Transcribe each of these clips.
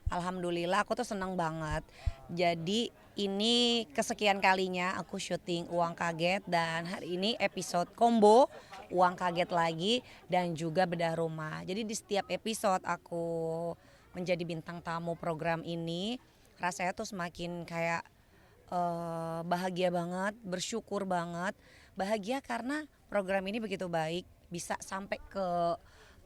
Alhamdulillah aku tuh seneng banget. Jadi ini kesekian kalinya aku syuting Uang Kaget dan hari ini episode combo Uang Kaget lagi dan juga Bedah Rumah. Jadi di setiap episode aku menjadi bintang tamu program ini, rasanya tuh semakin kayak bahagia banget, bersyukur banget. Bahagia karena program ini begitu baik, bisa sampai ke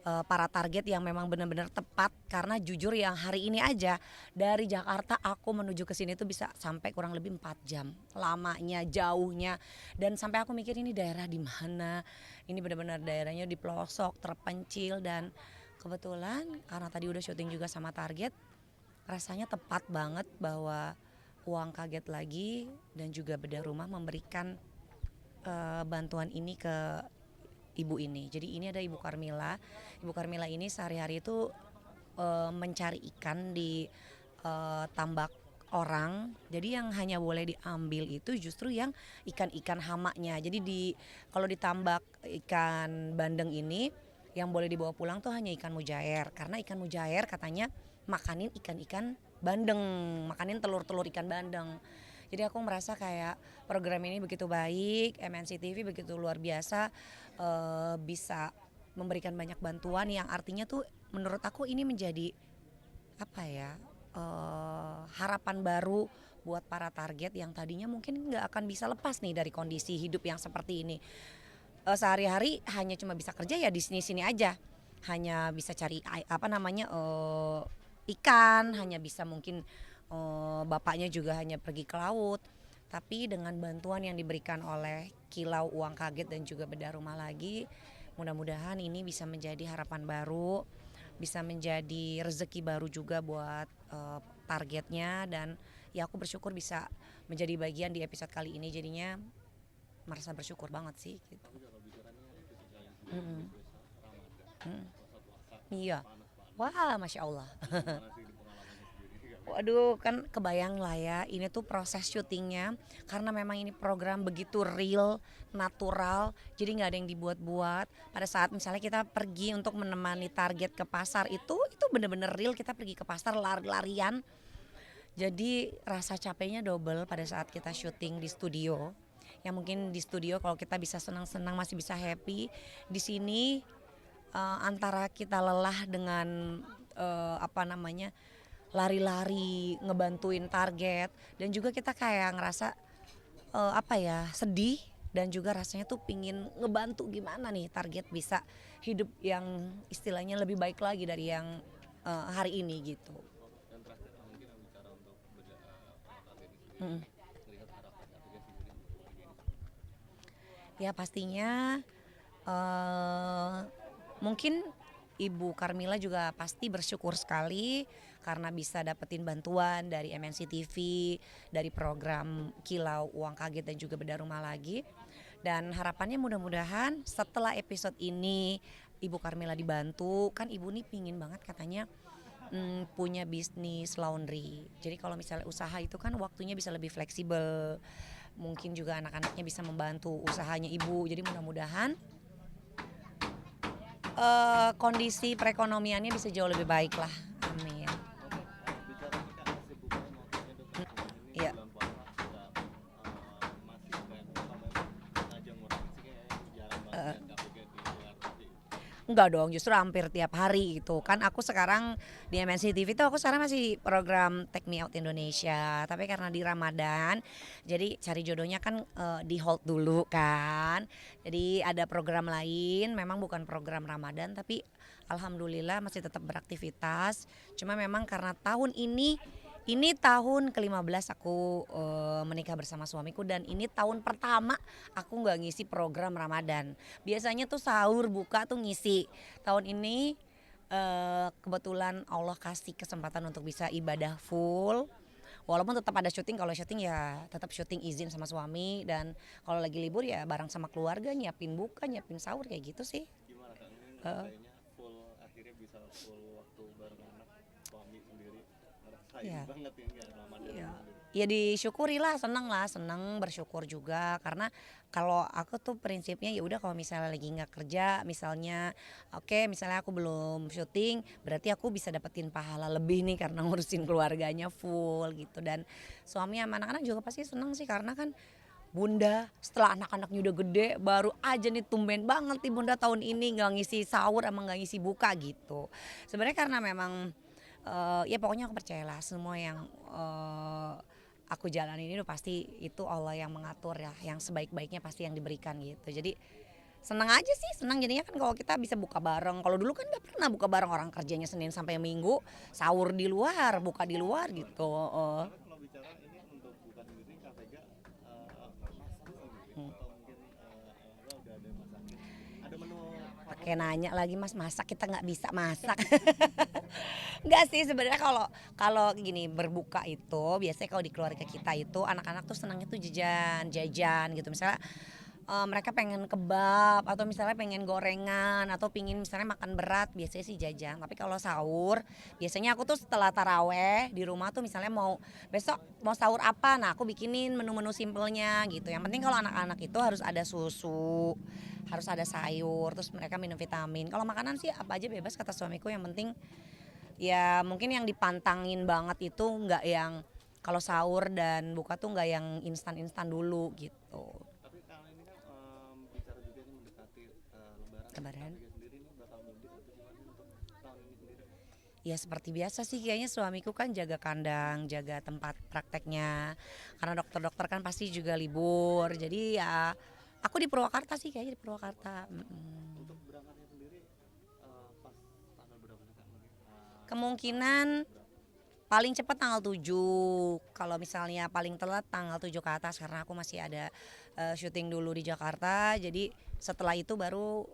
para target yang memang benar-benar tepat. Karena jujur yang hari ini aja dari Jakarta aku menuju ke sini tuh bisa sampai kurang lebih 4 jam. Lamanya, jauhnya, dan sampai aku mikir ini daerah di mana. Ini benar-benar daerahnya di pelosok, terpencil, dan kebetulan karena tadi udah syuting juga sama target, rasanya tepat banget bahwa Uang Kaget lagi dan juga Bedah Rumah memberikan bantuan ini ke ibu ini. Jadi ini ada Ibu Karmila. Ibu Karmila ini sehari-hari itu mencari ikan di tambak orang. Jadi yang hanya boleh diambil itu justru yang ikan-ikan hamanya. Jadi kalau ditambak ikan bandeng ini yang boleh dibawa pulang tuh hanya ikan mujair. Karena ikan mujair katanya makanin ikan-ikan bandeng, makanin telur-telur ikan bandeng. Jadi aku merasa kayak program ini begitu baik, MNC TV begitu luar biasa, bisa memberikan banyak bantuan yang artinya tuh menurut aku ini menjadi apa ya, harapan baru buat para target yang tadinya mungkin nggak akan bisa lepas nih dari kondisi hidup yang seperti ini. Sehari-hari hanya cuma bisa kerja ya di sini-sini aja, hanya bisa cari apa namanya, ikan, hanya bisa mungkin bapaknya juga hanya pergi ke laut. Tapi dengan bantuan yang diberikan oleh Kilau Uang Kaget dan juga Bedah Rumah lagi, mudah-mudahan ini bisa menjadi harapan baru, bisa menjadi rezeki baru juga buat targetnya. Dan ya aku bersyukur bisa menjadi bagian di episode kali ini, jadinya merasa bersyukur banget sih gitu. Mm-mm. Mm. Iya, wah Masya Allah. Waduh, kan kebayang lah ya, ini tuh proses syutingnya karena memang ini program begitu real, natural, jadi nggak ada yang dibuat-buat. Pada saat misalnya kita pergi untuk menemani target ke pasar itu bener-bener real, kita pergi ke pasar lari-larian. Jadi rasa capeknya double pada saat kita syuting di studio. Yang mungkin di studio kalau kita bisa senang-senang masih bisa happy, di sini antara kita lelah dengan apa namanya, lari-lari ngebantuin target, dan juga kita kayak ngerasa apa ya, sedih, dan juga rasanya tuh pingin ngebantu gimana nih target bisa hidup yang istilahnya lebih baik lagi dari yang hari ini gitu. Mm. Ya pastinya eh mungkin Ibu Karmila juga pasti bersyukur sekali karena bisa dapetin bantuan dari MNC TV, dari program Kilau Uang Kaget dan juga Bedah Rumah lagi. Dan harapannya mudah-mudahan setelah episode ini Ibu Karmila dibantu, kan Ibu nih pingin banget katanya punya bisnis laundry. Jadi kalau misalnya usaha itu kan waktunya bisa lebih fleksibel. Mungkin juga anak-anaknya bisa membantu usahanya Ibu. Jadi mudah-mudahan kondisi perekonomiannya bisa jauh lebih baik lah. Amin. Iya. Enggak dong, justru hampir tiap hari gitu. Kan aku sekarang di MNC TV tuh aku sekarang masih program Take Me Out Indonesia. Tapi karena di Ramadan, jadi cari jodohnya kan di hold dulu kan. Jadi ada program lain, memang bukan program Ramadan, tapi alhamdulillah masih tetap beraktivitas. Cuma memang karena tahun ini tahun ke-15 aku menikah bersama suamiku, dan ini tahun pertama aku nggak ngisi program Ramadan. Biasanya tuh sahur buka tuh ngisi. Tahun ini kebetulan Allah kasih kesempatan untuk bisa ibadah full. Walaupun tetap ada syuting, kalau syuting ya tetap syuting izin sama suami, dan kalau lagi libur ya bareng sama keluarga, nyiapin buka, nyiapin sahur kayak gitu sih. Gimana Kak, ini ngerasainnya full, akhirnya bisa full waktu bareng anak, suami sendiri, ngerasain Ya, banget ya nggak Ramadan ya, dulu. Ya disyukuri lah, seneng bersyukur juga karena kalau aku tuh prinsipnya ya udah kalau misalnya lagi nggak kerja misalnya, oke misalnya aku belum syuting berarti aku bisa dapetin pahala lebih nih karena ngurusin keluarganya full gitu dan suami sama anak-anak juga pasti seneng sih karena kan bunda setelah anak-anaknya udah gede baru aja nih tumben banget nih bunda tahun ini nggak ngisi sahur sama nggak ngisi buka gitu sebenarnya karena memang ya pokoknya aku percayalah semua yang aku jalanin ini udah pasti itu Allah yang mengatur ya, yang sebaik-baiknya pasti yang diberikan gitu. Jadi senang aja sih, senang jadinya kan kalau kita bisa buka bareng. Kalau dulu kan nggak pernah buka bareng orang kerjanya Senin sampai Minggu, sahur di luar, buka di luar gitu. Tapi kalau bicara ini untuk buka sendiri Kak Vega masak sendiri Hmm. atau mungkin Abah udah ada yang masakin. Ada menu Pakai nanya lagi mas masak kita nggak bisa masak. Nggak sih sebenarnya kalau kalau gini berbuka itu biasanya kalau di keluarga kita itu anak-anak tuh senangnya tuh jajan gitu misalnya mereka pengen kebab atau misalnya pengen gorengan atau pingin misalnya makan berat biasanya sih jajan tapi kalau sahur biasanya aku tuh setelah taraweh di rumah tuh misalnya mau besok mau sahur apa nah aku bikinin menu-menu simpelnya gitu yang penting kalau anak-anak itu harus ada susu harus ada sayur terus mereka minum vitamin kalau makanan sih apa aja bebas kata suamiku yang penting ya mungkin yang dipantangin banget itu nggak yang kalau sahur dan buka tuh nggak yang instan-instan dulu gitu. tapi kalau ini kan bicara juga ini mendekati Lebaran. Kak Lebaran. Vega sendiri ini bakal mudik atau gimana untuk tahun ini sendiri? Ya seperti biasa sih kayaknya suamiku kan jaga kandang, jaga tempat prakteknya. Karena dokter-dokter kan pasti juga libur. Jadi ya aku di Purwakarta sih kayaknya di Purwakarta. Untuk berangkatnya sendiri pas tanggal berapa nih Kak? Mungkin Kemungkinan paling cepat tanggal 7. Kalau misalnya paling telat tanggal 7 ke atas karena aku masih ada syuting dulu di Jakarta. Jadi setelah itu baru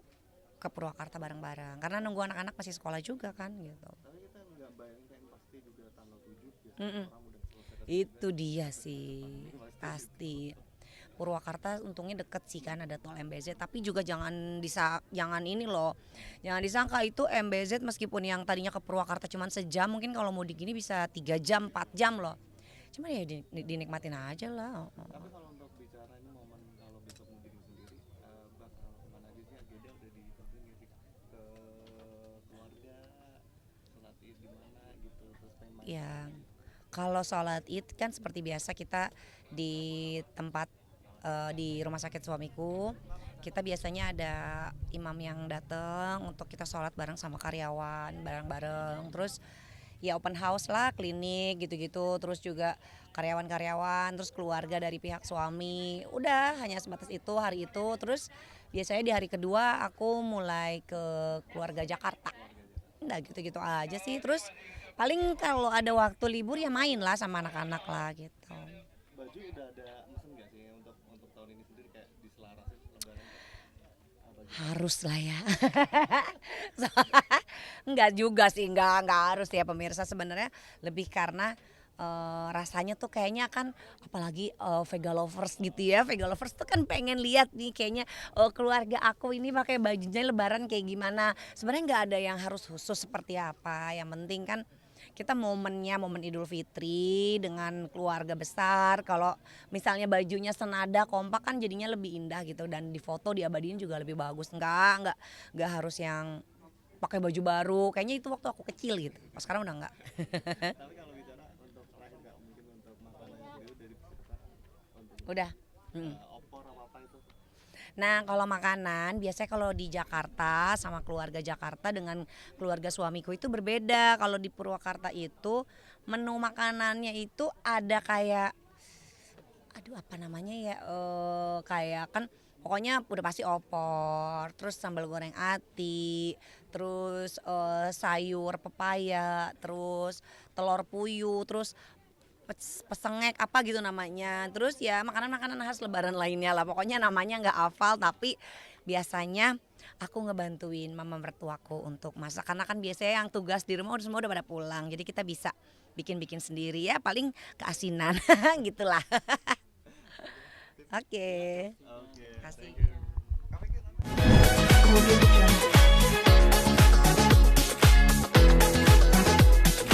ke Purwakarta bareng-bareng. Karena nunggu anak-anak masih sekolah juga kan gitu. tapi kita nggak bayangin kayak pasti juga tanggal 7 biasanya Mm-mm. orang udah selesai kerja. Itu dia sih pasti. Purwakarta untungnya deket sih kan ada tol MBZ tapi juga jangan ini loh jangan disangka itu MBZ meskipun yang tadinya ke Purwakarta cuma sejam mungkin kalau mudik gini bisa 3 jam 4 jam loh cuman ya dinikmatin aja lah. Tapi kalau untuk bicara ini momen kalau besok mudik sendiri, bakal kemana aja sih? Agenda udah ditentuin nggak sih Kak? Ke keluarga, sholat id di mana gitu, terus pengen main Ya kemana? kalau sholat id kan seperti biasa kita di tempat di rumah sakit suamiku kita biasanya ada imam yang datang untuk kita sholat bareng sama karyawan bareng-bareng terus ya open house lah klinik gitu-gitu terus juga karyawan-karyawan terus keluarga dari pihak suami udah hanya sebatas itu hari itu terus biasanya di hari kedua aku mulai ke keluarga Jakarta udah gitu-gitu aja sih terus paling kalau ada waktu libur ya main lah sama anak-anak lah gitu. Baju udah ada mesen nggak sih untuk tahun ini sendiri kayak diselarasin lebaran baju? Harus lah ya. Enggak juga sih, enggak harus ya pemirsa sebenarnya lebih karena rasanya tuh kayaknya kan apalagi Vega lovers gitu ya. Vega lovers tuh kan pengen lihat nih kayaknya keluarga aku ini pakai bajunya lebaran kayak gimana. Sebenarnya nggak ada yang harus khusus seperti apa. Yang penting kan kita momennya momen Idul Fitri dengan keluarga besar. Kalau misalnya bajunya senada kompak kan jadinya lebih indah gitu dan di foto diabadiin juga lebih bagus. Enggak harus yang pakai baju baru. Kayaknya itu waktu aku kecil gitu. Pas sekarang udah enggak. Tapi kalau bicara untuk terakhir nggak mungkin untuk makanan sendiri dari peserta untuk Udah. opor apa itu? Nah kalau makanan biasanya kalau di Jakarta sama keluarga Jakarta dengan keluarga suamiku itu berbeda. Kalau di Purwakarta itu menu makanannya itu ada kayak aduh apa namanya ya kayak kan pokoknya udah pasti opor terus sambal goreng ati terus sayur pepaya terus telur puyuh terus pesengek apa gitu namanya terus ya makanan-makanan khas lebaran lainnya lah pokoknya namanya nggak hafal tapi biasanya aku ngebantuin mama mertuaku untuk masak karena kan biasanya yang tugas di rumah semua udah pada pulang jadi kita bisa bikin-bikin sendiri ya paling keasinan gitulah. Oke. Oke, Kasih. thank you. Kemudian